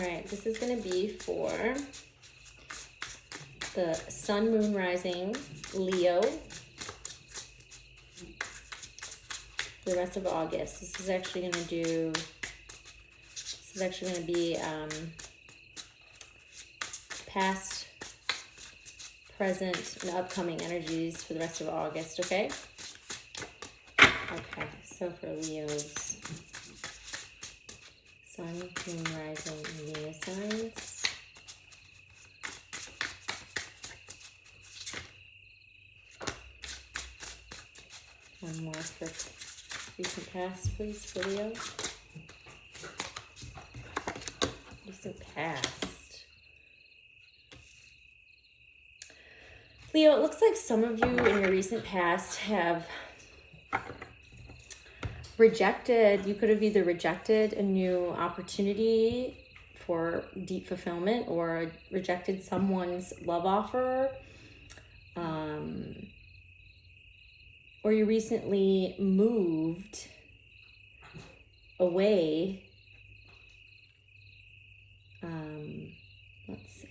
All right, this is going to be for the Sun, Moon, Rising, Leo, for the rest of August. This is actually going to be past, present, and upcoming energies for the rest of August, okay? Okay, so for Leo's Sun, Moon, Rising, and Venus signs. One more for recent past, please, for Leo. Recent past. Leo, it looks like some of you in your recent past have rejected, you could have either rejected a new opportunity for deep fulfillment or rejected someone's love offer, or you recently moved away. Let's see.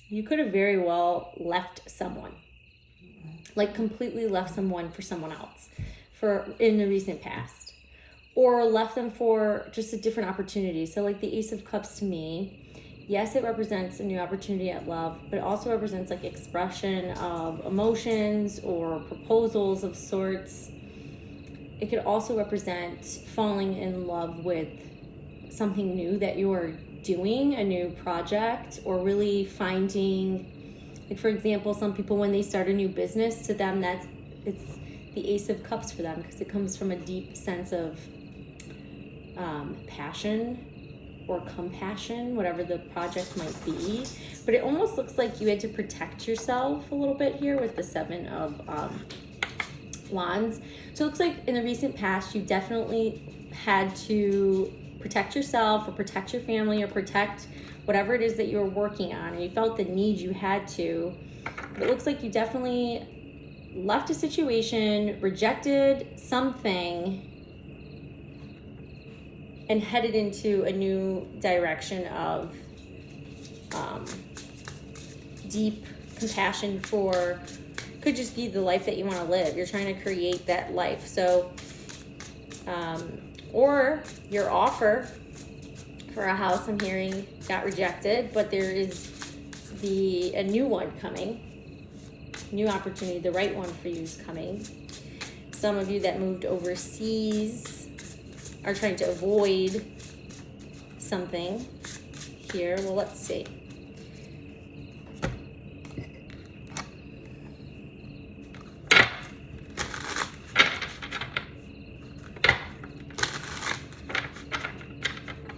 You could have very well left someone, like completely left someone for someone else in the recent past, or left them for just a different opportunity. So like the Ace of Cups to me, yes, it represents a new opportunity at love, but it also represents like expression of emotions or proposals of sorts. It could also represent falling in love with something new that you are doing, a new project, or really finding, like for example, some people when they start a new business, to them it's the Ace of Cups for them because it comes from a deep sense of passion or compassion, whatever the project might be. But it almost looks like you had to protect yourself a little bit here with the Seven of Wands. So it looks like in the recent past you definitely had to protect yourself or protect your family or protect whatever it is that you're working on, and you felt the need you had to. But it looks like you definitely left a situation, rejected something, and headed into a new direction of deep compassion for, could just be the life that you want to live. You're trying to create that life. So, or your offer for a house, I'm hearing, got rejected, but there is a new one coming, new opportunity, the right one for you is coming. Some of you that moved overseas are trying to avoid something here. Well, let's see.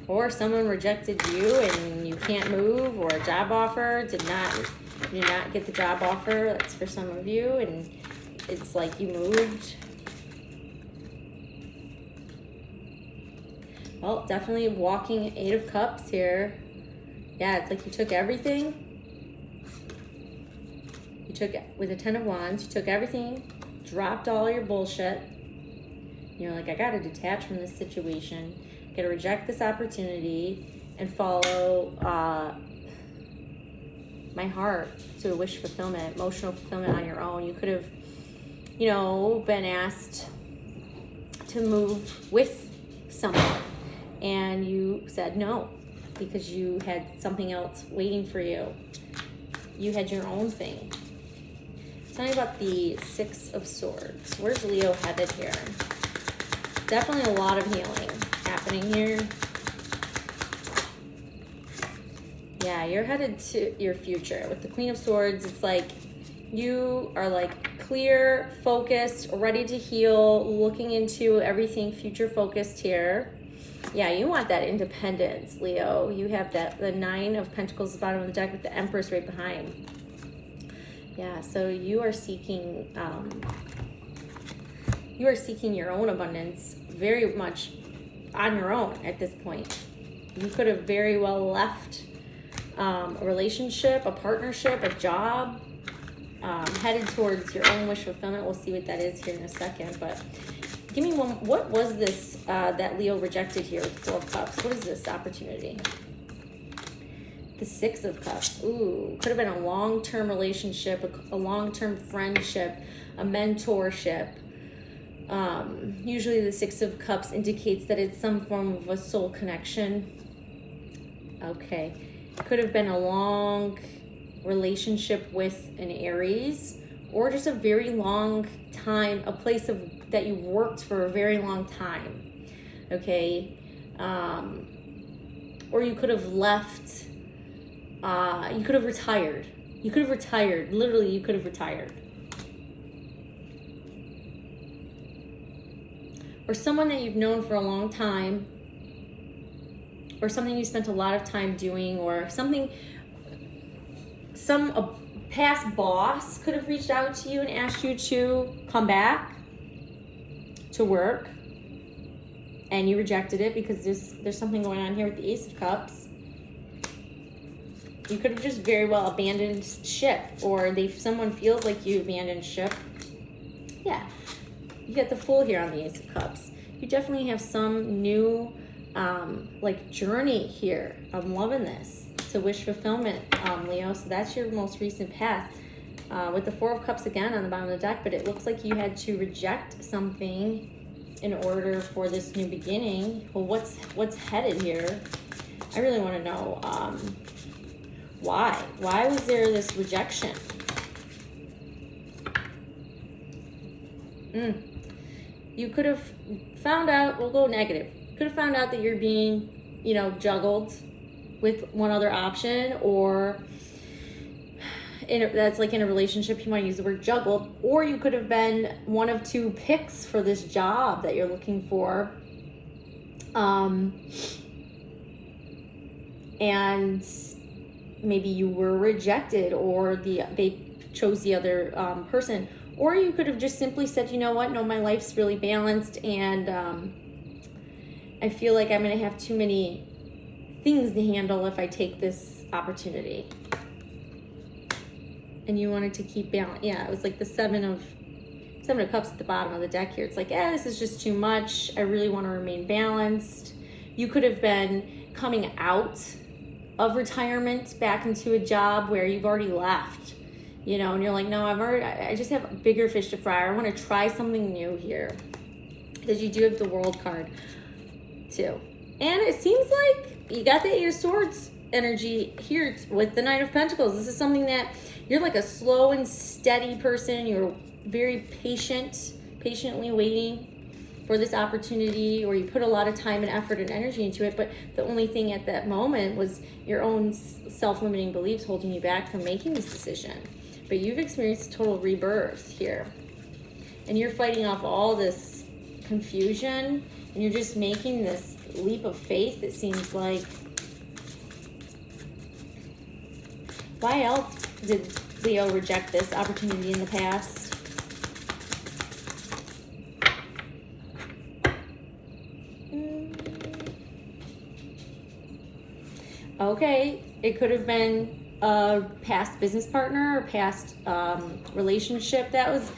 Or someone rejected you and you can't move, or a job offer did not get the job offer. That's for some of you, and it's like you moved. Well, definitely walking Eight of Cups here. Yeah, it's like you took everything. You took, with the Ten of Wands, you took everything, dropped all your bullshit. You're like, I got to detach from this situation. I got to reject this opportunity and follow my heart to wish fulfillment, emotional fulfillment on your own. You could have, been asked to move with someone, and you said no because you had something else waiting for you. You had your own thing. Tell me about the Six of Swords. Where's Leo headed here? Definitely a lot of healing happening here. Yeah, you're headed to your future. With the Queen of Swords, it's like you are like clear, focused, ready to heal, looking into everything future focused here. Yeah, you want that independence, Leo. You have the Nine of Pentacles at the bottom of the deck with the Empress right behind. Yeah, so you are seeking your own abundance very much on your own at this point. You could have very well left a relationship, a partnership, a job, headed towards your own wish fulfillment. We'll see what that is here in a second, but give me one. What was this that Leo rejected here with Four of Cups? What is this opportunity? The Six of Cups. Ooh, could have been a long-term relationship, a long-term friendship, a mentorship. Usually the Six of Cups indicates that it's some form of a soul connection. Okay. Could have been a long relationship with an Aries, or just a very long time, a place that you worked for a very long time. Okay. Or you could have left. You could have retired. You could have retired. Literally, you could have retired. Or someone that you've known for a long time, or something you spent a lot of time doing, or something, a past boss could have reached out to you and asked you to come back to work, and you rejected it because there's something going on here with the Ace of Cups. You could have just very well abandoned ship, or someone feels like you abandoned ship. Yeah. You get the Fool here on the Ace of Cups. You definitely have some new journey here. I'm loving this. To wish fulfillment, Leo. So that's your most recent path. With the Four of Cups again on the bottom of the deck, but it looks like you had to reject something in order for this new beginning. Well, what's headed here? I really want to know why. Why was there this rejection? You could have found out, we'll go negative. You could have found out that you're being, juggled with one other option, or that's like in a relationship, you might use the word juggled, or you could have been one of two picks for this job that you're looking for. And maybe you were rejected, or they chose the other person. Or you could have just simply said, you know what, no, my life's really balanced, and I feel like I'm going to have too many things to handle if I take this opportunity. And you wanted to keep balance. Yeah, it was like the Seven of Cups at the bottom of the deck here. It's like, this is just too much. I really want to remain balanced. You could have been coming out of retirement back into a job where you've already left. And you're like, no, I just have bigger fish to fry. I want to try something new here. Because you do have the World card, too. And it seems like you got the Eight of Swords energy here with the Knight of Pentacles. This is something that you're like a slow and steady person. You're very patiently waiting for this opportunity, or you put a lot of time and effort and energy into it. But the only thing at that moment was your own self-limiting beliefs holding you back from making this decision. But you've experienced total rebirth here. And you're fighting off all this confusion, and you're just making this leap of faith, it seems like. Why else did Leo reject this opportunity in the past? Okay, it could have been a past business partner or past relationship that was,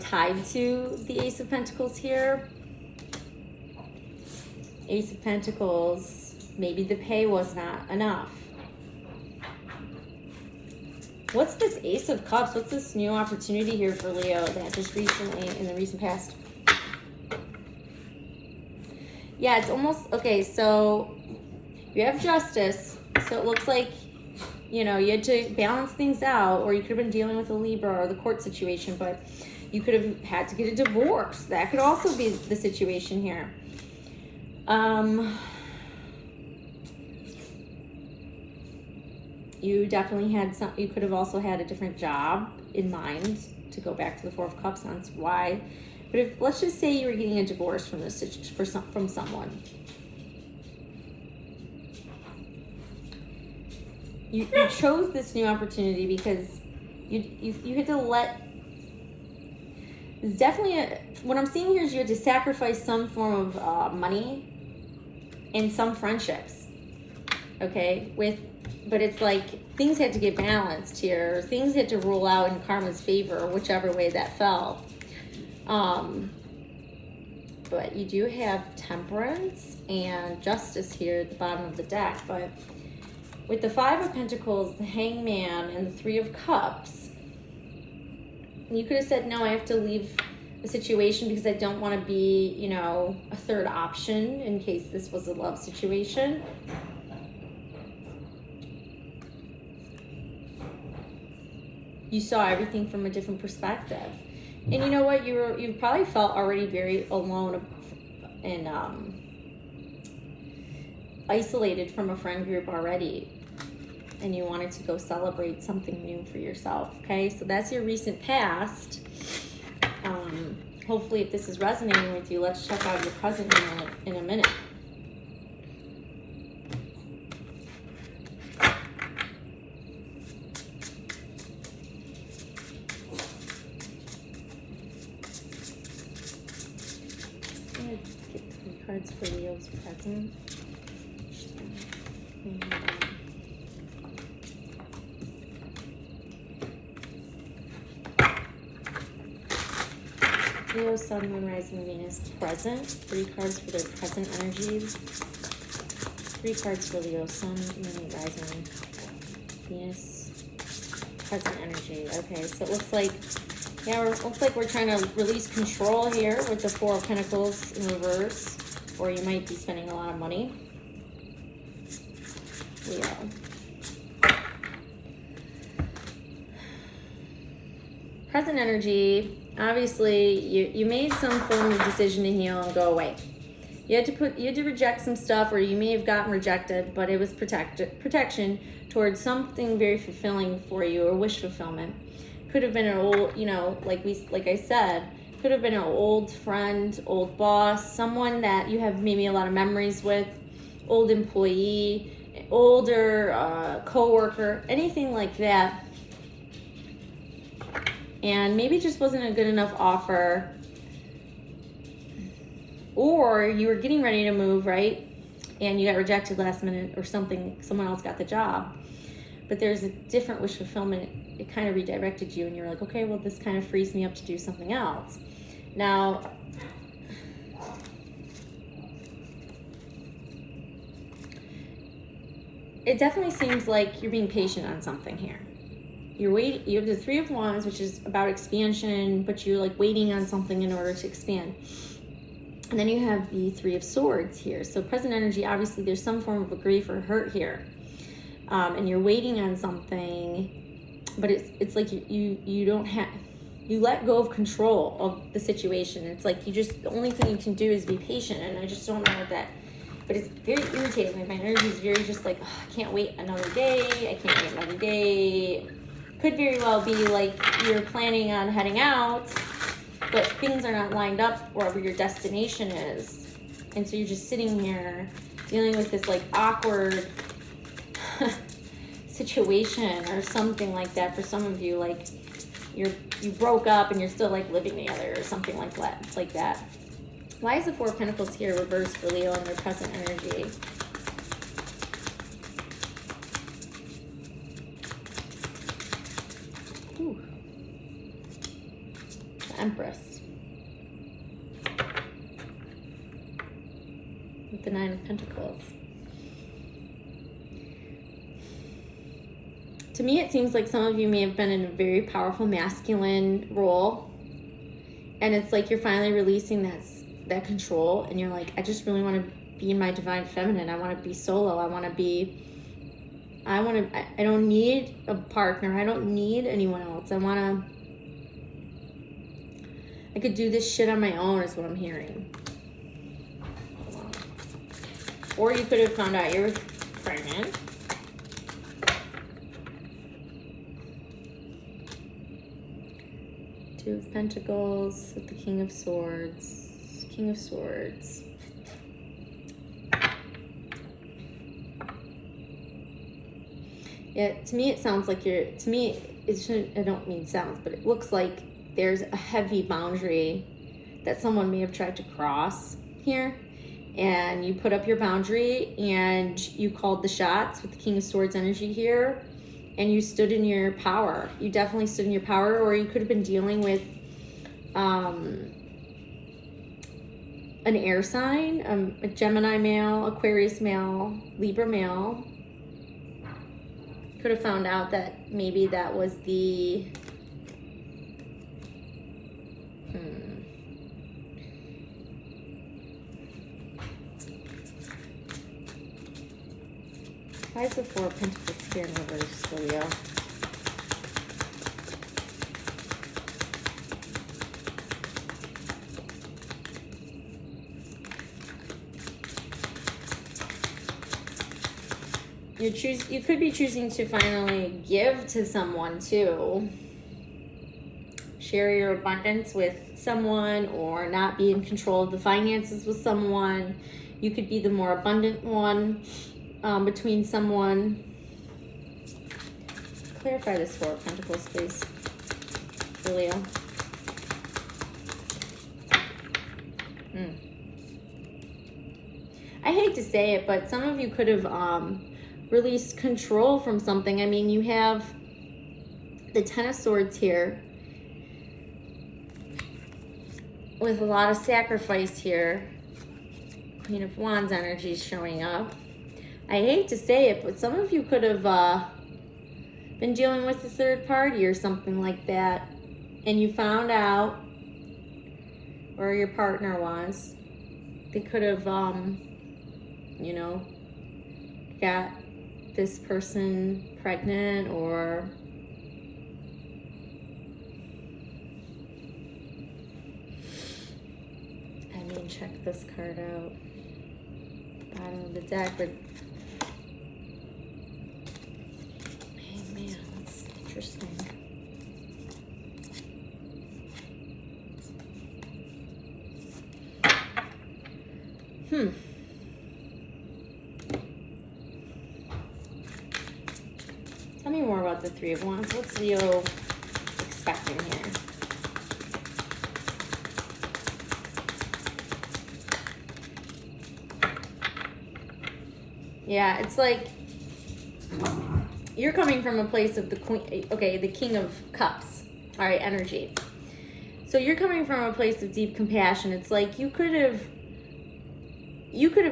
tied to the Ace of Pentacles here. Ace of Pentacles, maybe the pay was not enough. What's this Ace of Cups? What's this new opportunity here for Leo that just recently, in the recent past? Yeah, it's almost, okay, so you have Justice, so it looks like, you had to balance things out, or you could have been dealing with a Libra or the court situation, but you could have had to get a divorce. That could also be the situation here. You definitely had you could have also had a different job in mind, to go back to the Four of Cups. That's why. But let's just say you were getting a divorce from from someone. You chose this new opportunity because you had to let. It's definitely what I'm seeing here is you had to sacrifice some form of money and some friendships. Okay, with But it's like things had to get balanced here. Things had to rule out in karma's favor, whichever way that fell. But you do have temperance and justice here at the bottom of the deck. But with the Five of Pentacles, the Hangman, and the Three of Cups, you could have said, no, I have to leave the situation because I don't want to be, you know, a third option in case this was a love situation. You saw everything from a different perspective. And you know what? You probably felt already very alone and isolated from a friend group already. And you wanted to go celebrate something new for yourself. Okay, so that's your recent past. Hopefully, if this is resonating with you, let's check out your present in a minute. Get 3 cards for Leo's present. Leo, Sun, Moon, Rising, Venus, present. 3 cards for their present energies. 3 cards for Leo, Sun, Moon, Rising, Venus, present energy. Okay, so it looks like, yeah, looks like we're trying to release control here with the 4 of Pentacles in reverse, or you might be spending a lot of money. Leo. Present energy. Obviously, you made some form of decision to heal and go away. You had to reject some stuff, or you may have gotten rejected, but it was protection towards something very fulfilling for you, or wish fulfillment. Could have been an old, you know, like I said, could have been an old friend, old boss, someone that you have maybe a lot of memories with, old employee, older co-worker, anything like that. And maybe it just wasn't a good enough offer, or you were getting ready to move, right? And you got rejected last minute or something, someone else got the job. But there's a different wish fulfillment. It kind of redirected you and you're like, okay, well, this kind of frees me up to do something else. Now, it definitely seems like you're being patient on something here. You have the 3 of Wands, which is about expansion, but you're like waiting on something in order to expand. And then you have the 3 of Swords here. So present energy, obviously there's some form of a grief or hurt here. And you're waiting on something, but it's like you don't have, you let go of control of the situation. It's like the only thing you can do is be patient, and I just don't know what that, but it's very irritating. Like my energy is very just like, oh, I can't wait another day. I can't wait another day. Could very well be like you're planning on heading out, but things are not lined up wherever your destination is. And so you're just sitting here dealing with this like awkward situation or something like that. For some of you, like you broke up and you're still like living together or something like that. It's like that. Why is the 4 of Pentacles here reversed for Leo and their present energy? Ooh. The Empress. With the 9 of Pentacles. To me, it seems like some of you may have been in a very powerful masculine role. And it's like you're finally releasing that control. And you're like, I just really want to be in my divine feminine. I want to be solo. I don't need a partner. I don't need anyone else. I could do this shit on my own is what I'm hearing. Or you could have found out you were pregnant. Two of Pentacles with the King of Swords. King of Swords. Yeah, to me it sounds like I don't mean sounds, but it looks like there's a heavy boundary that someone may have tried to cross here. and you put up your boundary and you called the shots with the King of Swords energy here, and you stood in your power. You definitely stood in your power, or you could have been dealing with an air sign, a Gemini male, Aquarius male, Libra male. Could have found out that maybe that was the why is the Four of Pentacles here in reverse, Leo? You could be choosing to finally give to someone too. Share your abundance with someone, or not be in control of the finances with someone. You could be the more abundant one between someone. Clarify this Four of Pentacles, please, for Leo. I hate to say it, but some of you could have released control from something. I mean, you have the Ten of Swords here with a lot of sacrifice here. Queen of Wands energy is showing up. I hate to say it, but some of you could have been dealing with a third party or something like that, and you found out, or your partner was, they could have, you know, got this person pregnant, or I mean, check this card out. Bottom of the deck, but hey man, that's interesting. Tell me more about the Three of Wands. What's Leo expecting here? Yeah, it's like you're coming from a place of the Queen, okay, the King of Cups, all right, energy. So you're coming from a place of deep compassion. It's like you could have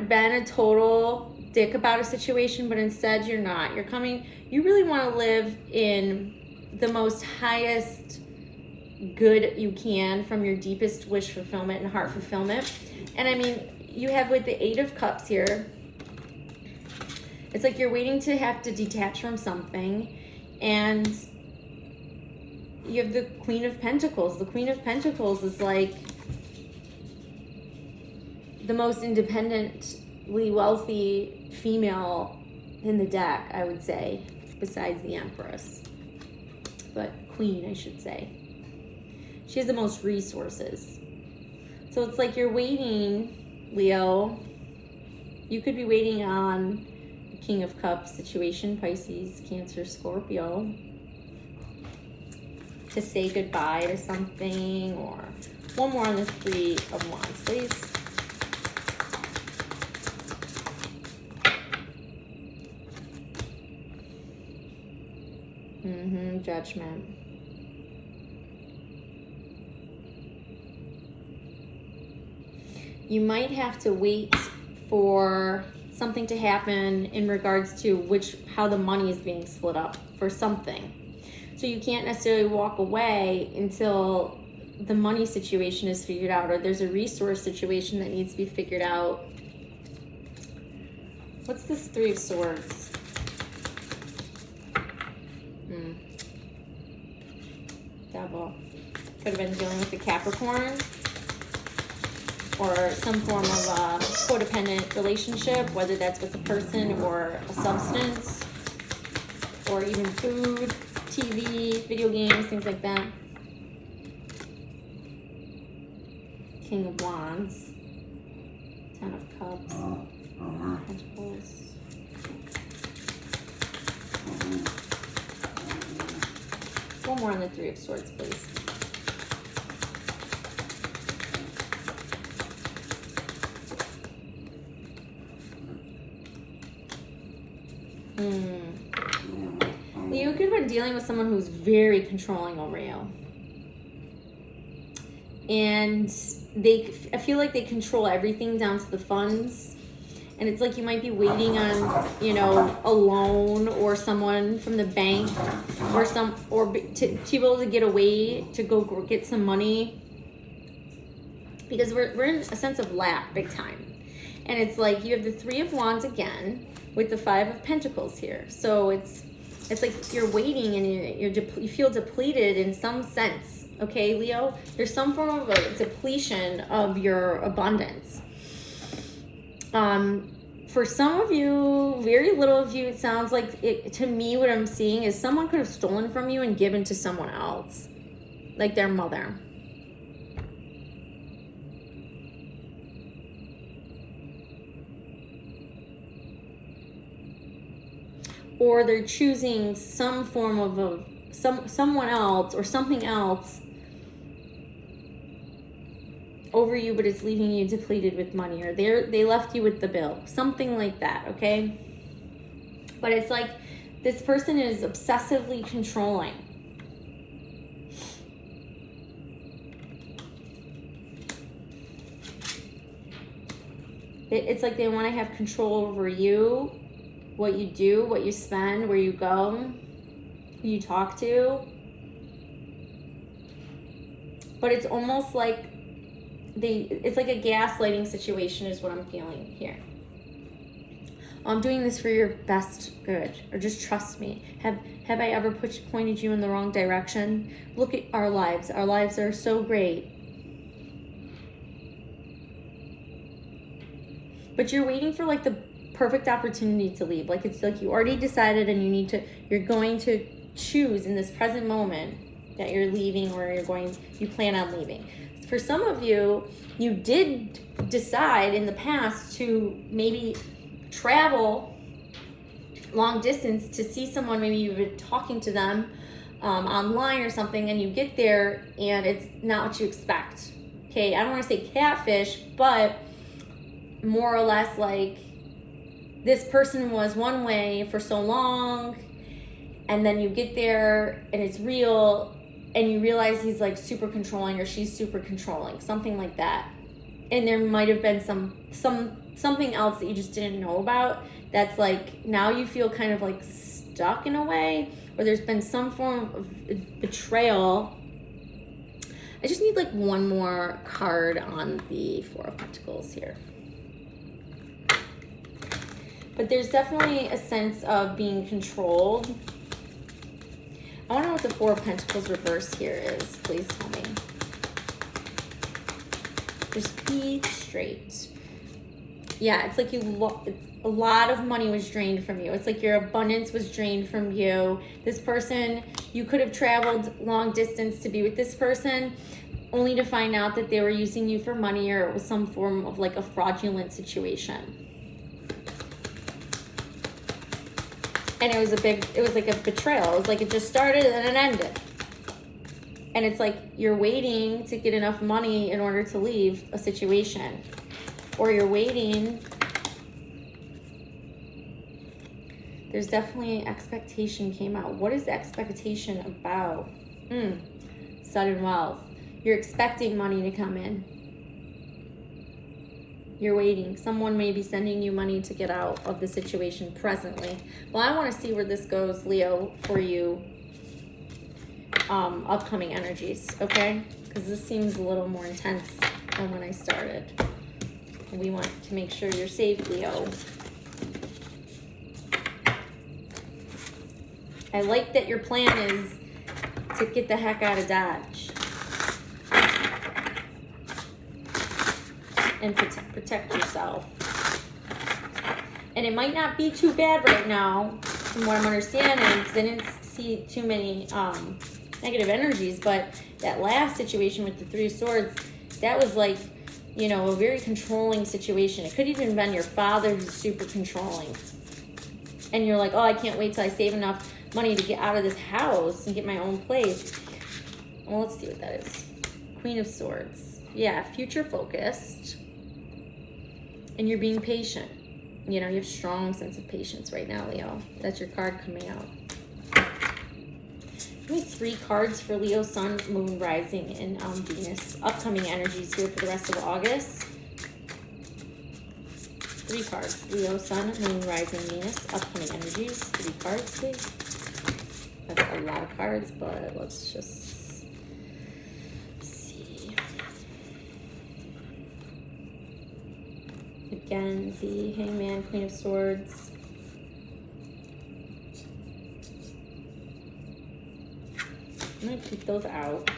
been a total dick about a situation, but instead you're not. You really want to live in the most highest good you can from your deepest wish fulfillment and heart fulfillment. And I mean, you have with the Eight of Cups here, it's like you're waiting to have to detach from something, and you have the Queen of Pentacles. The Queen of Pentacles is like the most independently wealthy female in the deck, I would say, besides the Empress. But Queen, I should say. She has the most resources. So it's like you're waiting, Leo. You could be waiting on the King of Cups situation, Pisces, Cancer, Scorpio, to say goodbye to something. Or one more on the Three of Wands, please. Judgment. You might have to wait for something to happen in regards to how the money is being split up for something. So you can't necessarily walk away until the money situation is figured out, or there's a resource situation that needs to be figured out. What's this Three of Swords? Devil. Could have been dealing with the Capricorn, or some form of a codependent relationship, whether that's with a person or a substance, or even food, TV, video games, things like that. King of Wands, Ten of Cups, Pentacles. One more on the Three of Swords, please. dealing with someone who's very controlling over you. And I feel like they control everything down to the funds. And it's like you might be waiting on, you know, a loan or someone from the bank or to be able to get away to go get some money. Because we're in a sense of lack big time. And it's like you have the Three of Wands again with the Five of Pentacles here. So it's like you're waiting and you feel depleted in some sense. Okay, Leo? There's some form of a depletion of your abundance. For some of you, very little of you, it sounds like, to me, what I'm seeing is someone could have stolen from you and given to someone else. Like their mother. Or they're choosing some form of someone else or something else over you, but it's leaving you depleted with money, or they left you with the bill, something like that. Okay, but it's like this person is obsessively controlling. It's like they want to have control over you, what you do, what you spend, where you go, who you talk to. But it's almost like it's like a gaslighting situation is what I'm feeling here. I'm doing this for your best good, or just trust me. Have I ever pointed you in the wrong direction? Look at our lives. Our lives are so great. But you're waiting for like the perfect opportunity to leave. Like it's like you already decided and you're going to choose in this present moment that you're leaving, or you plan on leaving. For some of you, you did decide in the past to maybe travel long distance to see someone. Maybe you've been talking to them online or something, and you get there and it's not what you expect. Okay, I don't want to say catfish, but more or less like this person was one way for so long, and then you get there and it's real, and you realize he's like super controlling, or she's super controlling, something like that. And there might have been something else that you just didn't know about, that's like now you feel kind of like stuck in a way, or there's been some form of betrayal. I just need like one more card on the Four of Pentacles here. But there's definitely a sense of being controlled. I want to know what the Four of Pentacles reverse here is. Please tell me. Just be straight. Yeah, it's like a lot of money was drained from you. It's like your abundance was drained from you. This person, you could have traveled long distance to be with this person, only to find out that they were using you for money, or it was some form of like a fraudulent situation. And it was like a betrayal. It was like it just started and it ended. And it's like you're waiting to get enough money in order to leave a situation. Or you're waiting. There's definitely expectation came out. What is expectation about? Sudden wealth. You're expecting money to come in. You're waiting. Someone may be sending you money to get out of the situation presently. Well, I want to see where this goes, Leo, for you. Upcoming energies, okay? Because this seems a little more intense than when I started. And we want to make sure you're safe, Leo. I like that your plan is to get the heck out of Dodge. And protect yourself. And it might not be too bad right now, from what I'm understanding, because I didn't see too many negative energies, but that last situation with the Three of Swords, that was like, you know, a very controlling situation. It could even have been your father who's super controlling. And you're like, oh, I can't wait till I save enough money to get out of this house and get my own place. Well, let's see what that is. Queen of Swords. Yeah, future focused. And you're being patient. You know, you have strong sense of patience right now, Leo. That's your card coming out. Give me 3 cards for Leo, Sun, Moon, Rising, and Venus. Upcoming energies here for the rest of August. 3 cards. Leo, Sun, Moon, Rising, Venus. Upcoming energies. 3 cards, please. That's a lot of cards, but let's just see. Again, the Hangman, Queen of Swords. I'm going to keep those out.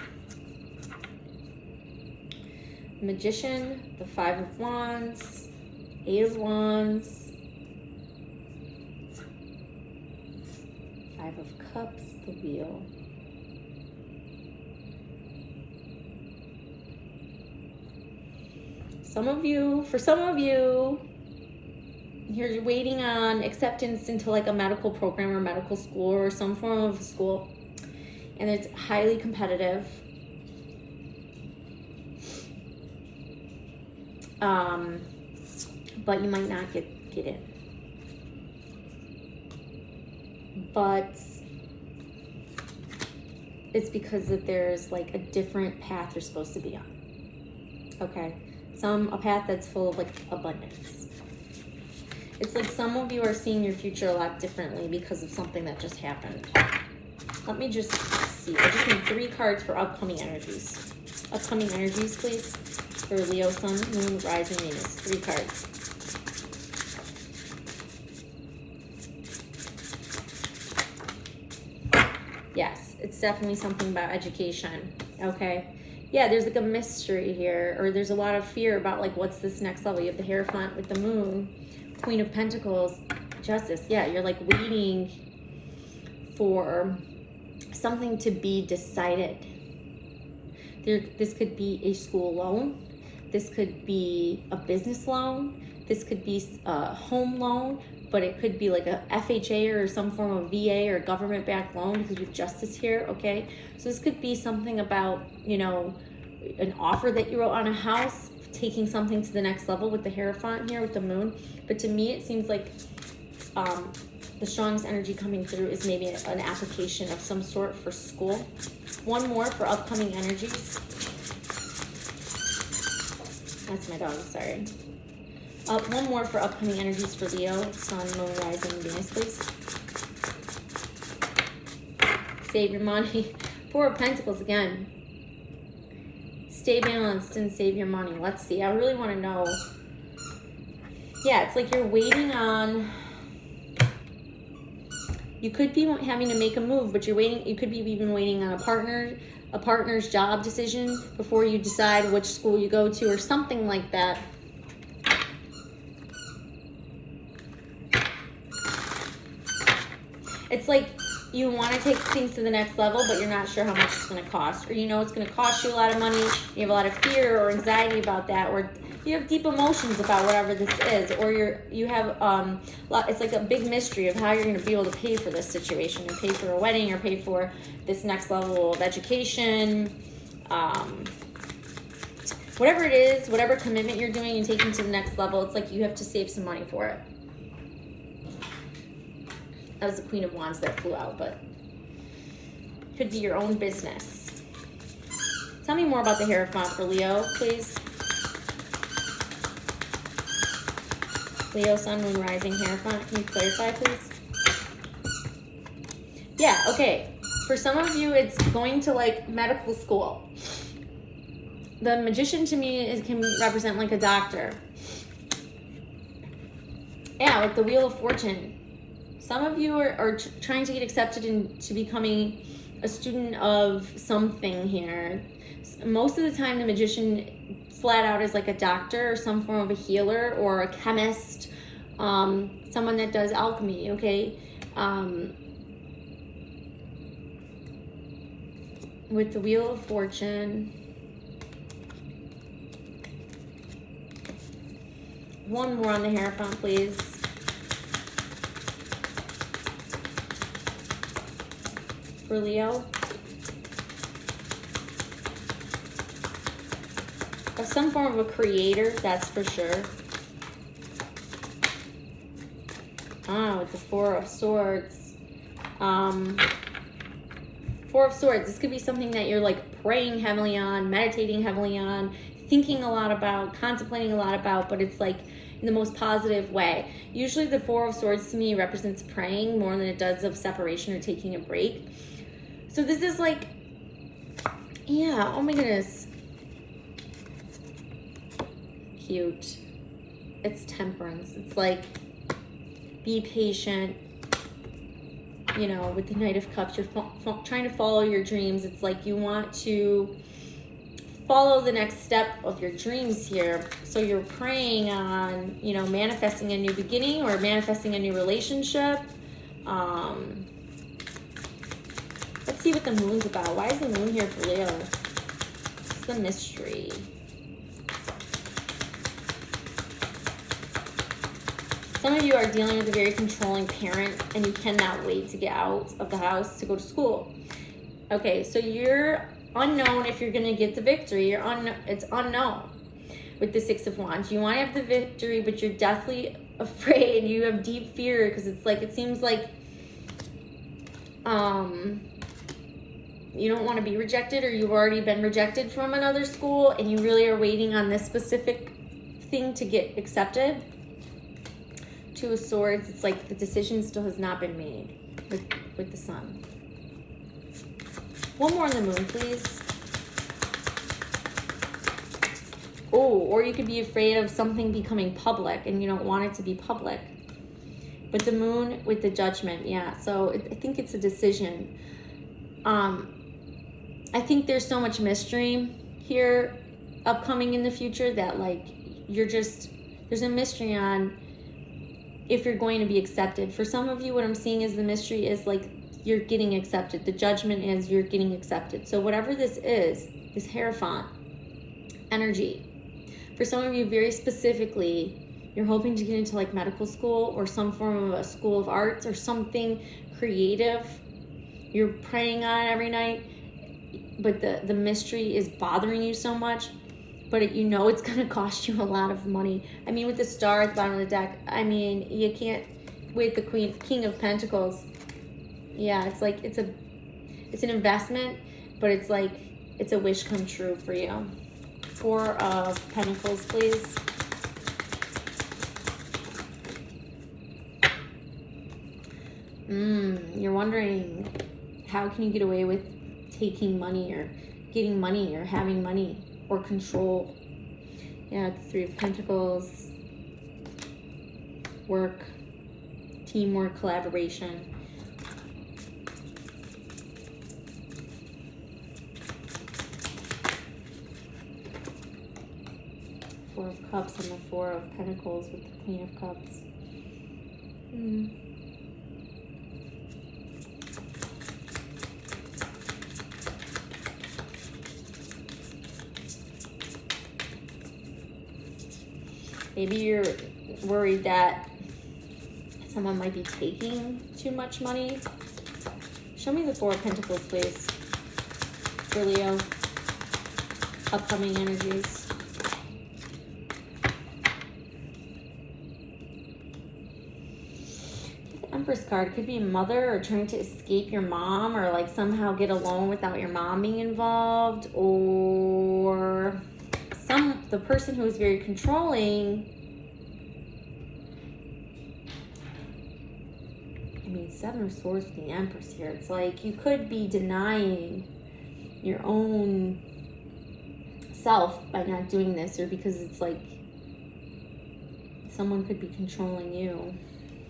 Magician, the 5 of Wands, 8 of Wands, 5 of Cups, the Wheel. For some of you, you're waiting on acceptance into like a medical program or medical school or some form of school. And it's highly competitive. But you might not get in. But it's because that there's like a different path you're supposed to be on. Okay? A path that's full of like abundance. It's like some of you are seeing your future a lot differently because of something that just happened. Let me just see. I just need 3 cards for upcoming energies. Upcoming energies, please. For Leo, Sun, Moon, Rising, Venus. 3 cards. Yes, it's definitely something about education. Okay. Yeah, there's like a mystery here, or there's a lot of fear about like what's this next level. You have the Hierophant with the Moon, Queen of Pentacles, Justice. Yeah, you're like waiting for something to be decided. This could be a school loan. This could be a business loan. This could be a home loan, but it could be like a FHA or some form of VA or government-backed loan because you have Justice here, okay? So this could be something about, you know, an offer that you wrote on a house, taking something to the next level with the Hierophant here with the Moon. But to me, it seems like the strongest energy coming through is maybe an application of some sort for school. One more for upcoming energies. That's my dog, sorry. One more for upcoming energies for Leo, Sun, Moon, Rising, Venus, please. Save your money. 4 of Pentacles again. Stay balanced and save your money. Let's see. I really want to know. Yeah, it's like you're waiting on. You could be having to make a move, but you're waiting. You could be even waiting on a partner's job decision before you decide which school you go to or something like that. It's like you want to take things to the next level, but you're not sure how much it's going to cost. Or you know it's going to cost you a lot of money. You have a lot of fear or anxiety about that. Or you have deep emotions about whatever this is. Or you have, it's like a big mystery of how you're going to be able to pay for this situation. And pay for a wedding or pay for this next level of education. Whatever it is, whatever commitment you're doing and taking to the next level, it's like you have to save some money for it. That was the Queen of Wands that flew out, but it could be your own business. Tell me more about the Hierophant for Leo, please. Leo, Sun, Moon, Rising, Hierophant. Can you clarify, please? Yeah, okay. For some of you, it's going to like medical school. The Magician to me can represent like a doctor. Yeah, like the Wheel of Fortune. Some of you are trying to get accepted into becoming a student of something here. Most of the time, the Magician flat out is like a doctor or some form of a healer or a chemist, someone that does alchemy, okay? With the Wheel of Fortune. One more on the Hierophant, please. For Leo. Some form of a creator, that's for sure. With the 4 of Swords. Four of Swords. This could be something that you're like praying heavily on, meditating heavily on, thinking a lot about, contemplating a lot about, but it's like in the most positive way. Usually the Four of Swords to me represents praying more than it does of separation or taking a break. So this is like, yeah, oh my goodness. Cute. It's Temperance. It's like, be patient. You know, with the Knight of Cups, you're trying to follow your dreams. It's like you want to follow the next step of your dreams here. So you're praying on, you know, manifesting a new beginning or manifesting a new relationship. Let's see what the moon's about. Why is the moon here for Leo? It's the mystery. Some of you are dealing with a very controlling parent and you cannot wait to get out of the house to go to school. Okay, so you're unknown if you're going to get the victory. It's unknown with the Six of Wands. You want to have the victory, but you're deathly afraid. You have deep fear because it's like, it seems like you don't want to be rejected, or you've already been rejected from another school and you really are waiting on this specific thing to get accepted. Two of Swords, it's like the decision still has not been made with the Sun. One more on the Moon, please. Oh, or you could be afraid of something becoming public and you don't want it to be public. But the Moon with the Judgment, yeah. So I think it's a decision. I think there's so much mystery here upcoming in the future that like there's a mystery on if you're going to be accepted. For some of you, what I'm seeing is the mystery is like you're getting accepted. The Judgment is you're getting accepted. So whatever this is Hierophant energy. For some of you, very specifically, you're hoping to get into like medical school or some form of a school of arts or something creative. You're praying on it every night, but the mystery is bothering you so much. But you know it's going to cost you a lot of money. I mean, with the Star at the bottom of the deck, I mean, you can't, with the King of Pentacles, yeah, it's like, it's an investment, but it's like, it's a wish come true for you. Four of Pentacles, please. You're wondering, how can you get away with taking money or getting money or having money? Or control. Yeah, Three of Pentacles. Work. Teamwork, collaboration. Four of Cups and the Four of Pentacles with the Queen of Cups. Maybe you're worried that someone might be taking too much money. Show me the Four of Pentacles, please, for Leo. Upcoming energies. The Empress card could be a mother or trying to escape your mom, or like somehow get alone without your mom being involved, or the person who is very controlling. I mean, Seven of Swords with the Empress here. It's like you could be denying your own self by not doing this, or because it's like someone could be controlling you.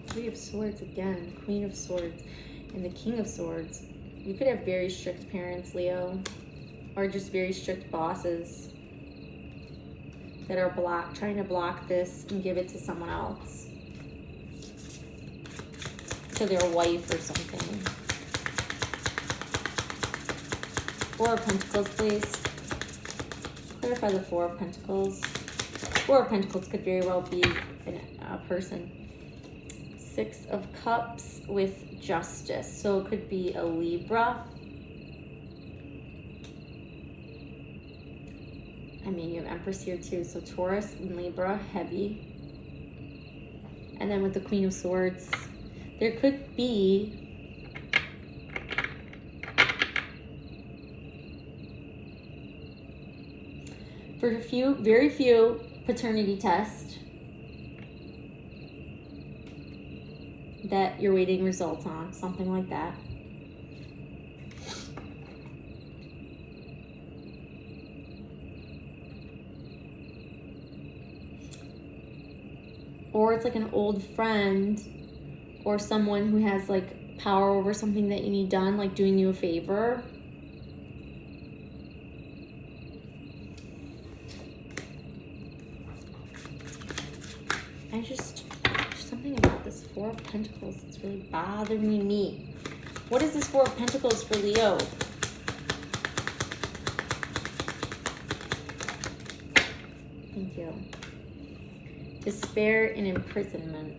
Three of Swords again, Queen of Swords, and the King of Swords. You could have very strict parents, Leo, or just very strict bosses that are trying to block this and give it to someone else, to their wife or something. Four of Pentacles, please. Clarify the Four of Pentacles. Four of Pentacles could very well be a person. Six of Cups with Justice. So it could be a Libra. I mean, you have Empress here too. So Taurus and Libra, heavy. And then with the Queen of Swords, there could be for a few, very few paternity tests that you're waiting results on, something like that. Or it's like an old friend or someone who has like power over something that you need done, like doing you a favor. There's something about this Four of Pentacles that's really bothering me. What is this Four of Pentacles for Leo? Thank you. Despair and imprisonment.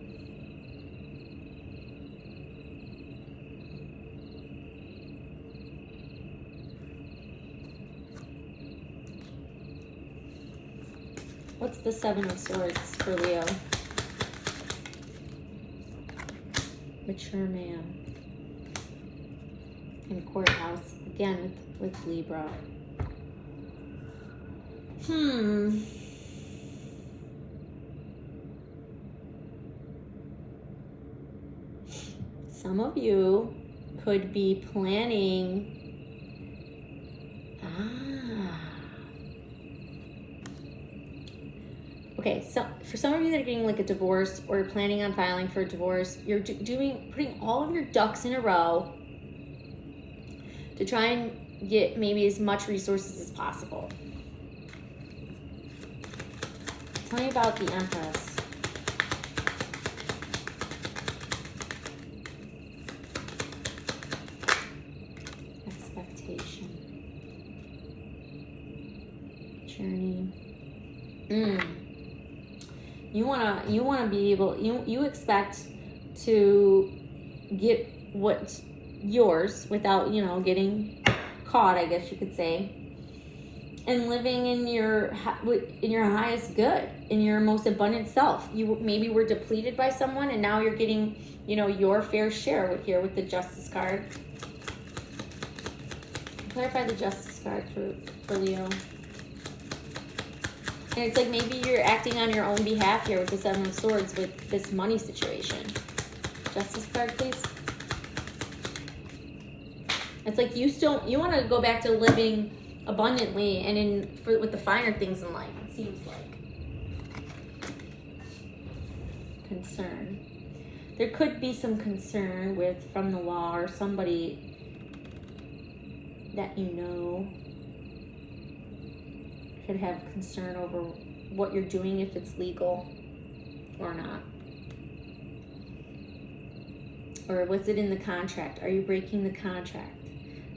What's the Seven of Swords for Leo? Mature man. In courthouse. Again with Libra. Some of you could be planning. Okay, so for some of you that are getting like a divorce or you're planning on filing for a divorce, you're putting all of your ducks in a row to try and get maybe as much resources as possible. Tell me about the Empress. Expectation. Journey. You wanna be able, you expect to get what's yours without, getting caught, I guess you could say, and living in your highest good, in your most abundant self. You maybe were depleted by someone, and now you're getting, your fair share with the Justice card. Clarify the Justice card for Leo. And it's like maybe you're acting on your own behalf here with the Seven of Swords with this money situation. Justice card, please. It's like you want to go back to living abundantly and with the finer things in life, it seems like. Concern. There could be some concern from the law or somebody that could have concern over what you're doing, if it's legal or not. Or was it in the contract? Are you breaking the contract?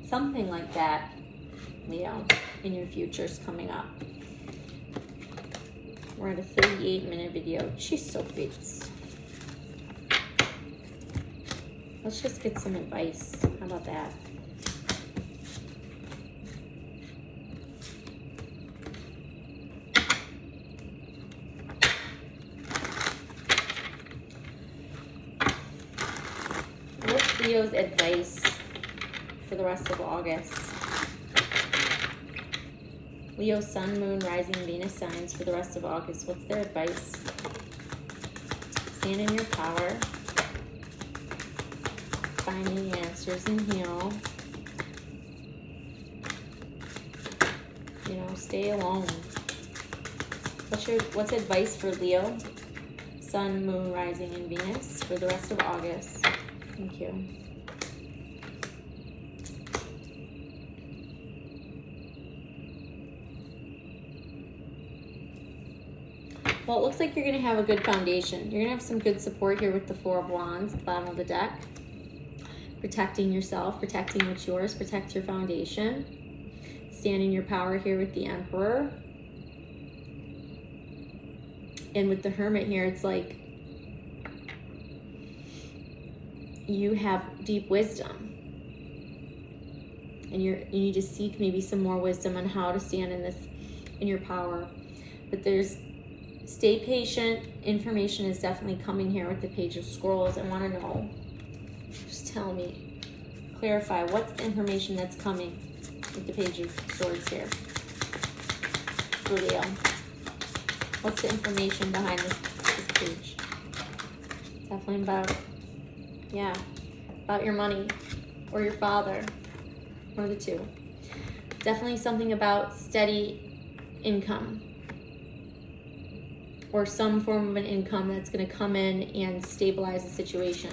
Something like that, Leo, in your future's coming up. We're at a 38-minute video. She's so big. Let's just get some advice. How about that? Leo's advice for the rest of August. Leo, Sun, Moon, Rising, Venus signs for the rest of August. What's their advice? Stand in your power. Find the answers and heal. Stay alone. What's advice for Leo? Sun, Moon, Rising, and Venus for the rest of August. Thank you. Well, it looks like you're going to have a good foundation. You're going to have some good support here with the Four of Wands at the bottom of the deck. Protecting yourself, protecting what's yours, protect your foundation. Stand in your power here with the Emperor. And with the Hermit here, it's like you have deep wisdom. And you need to seek maybe some more wisdom on how to stand in your power. But stay patient. Information is definitely coming here with the Page of Scrolls. I want to know. Just tell me. Clarify. What's the information that's coming with the Page of Swords here? for Leo? What's the information behind this page? Definitely about, about your money or your father, or the two. Definitely something about steady income or some form of an income that's going to come in and stabilize the situation.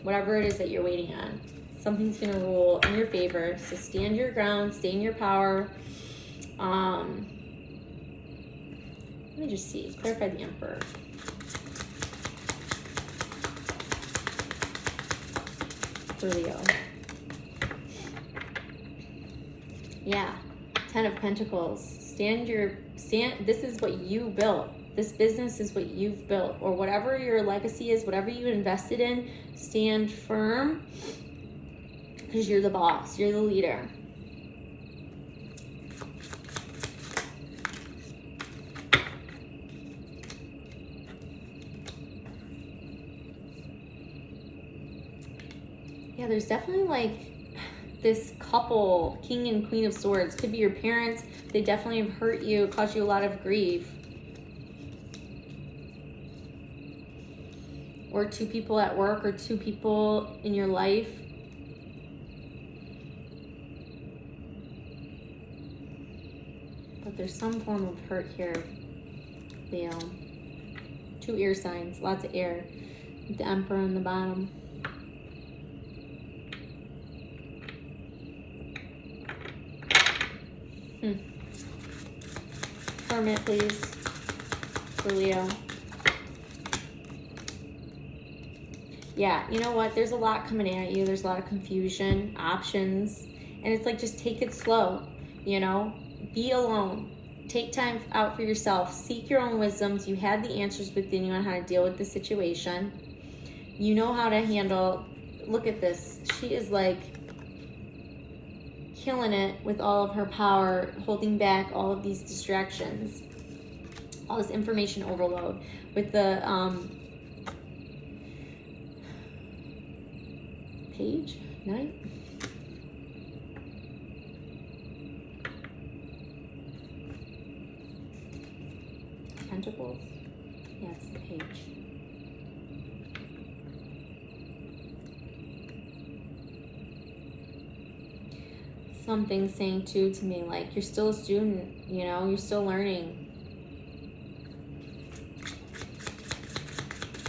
Whatever it is that you're waiting on, something's going to rule in your favor. So stand your ground, stay in your power. Let me just see. Clarify the Emperor. For Leo. Yeah. 10 of Pentacles. Stand. This is what you built. This business is what you've built, or whatever your legacy is, whatever you invested in. Stand firm, because you're the boss. You're the leader. Yeah, there's definitely like this couple, King and Queen of Swords. Could be your parents. They definitely have hurt you, caused you a lot of grief. Or two people at work, or two people in your life. But there's some form of hurt here, Leo. 2 air signs, lots of air. With the Emperor on the bottom. Hermit, please, for Leo. Yeah, you know what? There's a lot coming at you. There's a lot of confusion, options. And it's like, just take it slow, you know? Be alone. Take time out for yourself. Seek your own wisdoms. You have the answers within you on how to deal with the situation. You know how to handle... Look at this. She is like killing it with all of her power, holding back all of these distractions. All this information overload. With the... Page? Knight? Pentacles? Yeah, it's the Page. Something saying too to me, like, you're still a student, you know, you're still learning.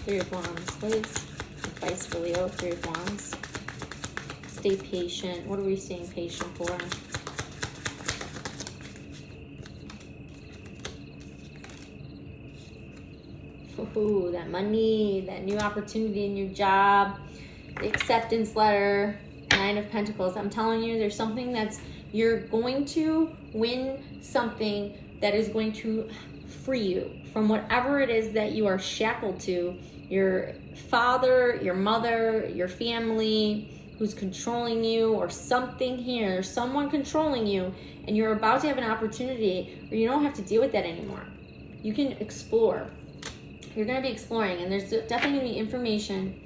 3 of Wands, please. Advice for Leo, 3 of Wands. Stay patient. What are we staying patient for? Ooh, that money, that new opportunity in your job, the acceptance letter, 9 of Pentacles. I'm telling you, there's something that's, you're going to win something that is going to free you from whatever it is that you are shackled to. Your father, your mother, your family, who's controlling you, or something here, someone controlling you, and you're about to have an opportunity where you don't have to deal with that anymore. You can explore. You're going to be exploring, and there's definitely going to be information.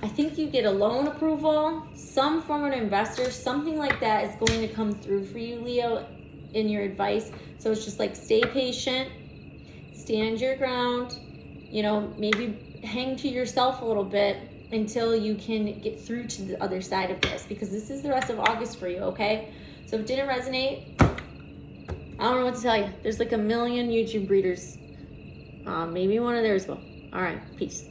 I think you get a loan approval, some form of investor, something like that is going to come through for you, Leo, in your advice. So it's just like, stay patient, stand your ground, you know, maybe hang to yourself a little bit until you can get through to the other side of this, because this is the rest of August for you, okay? So if it didn't resonate, I don't know what to tell you. There's like a million YouTube breeders. Maybe one of theirs will. All right, peace.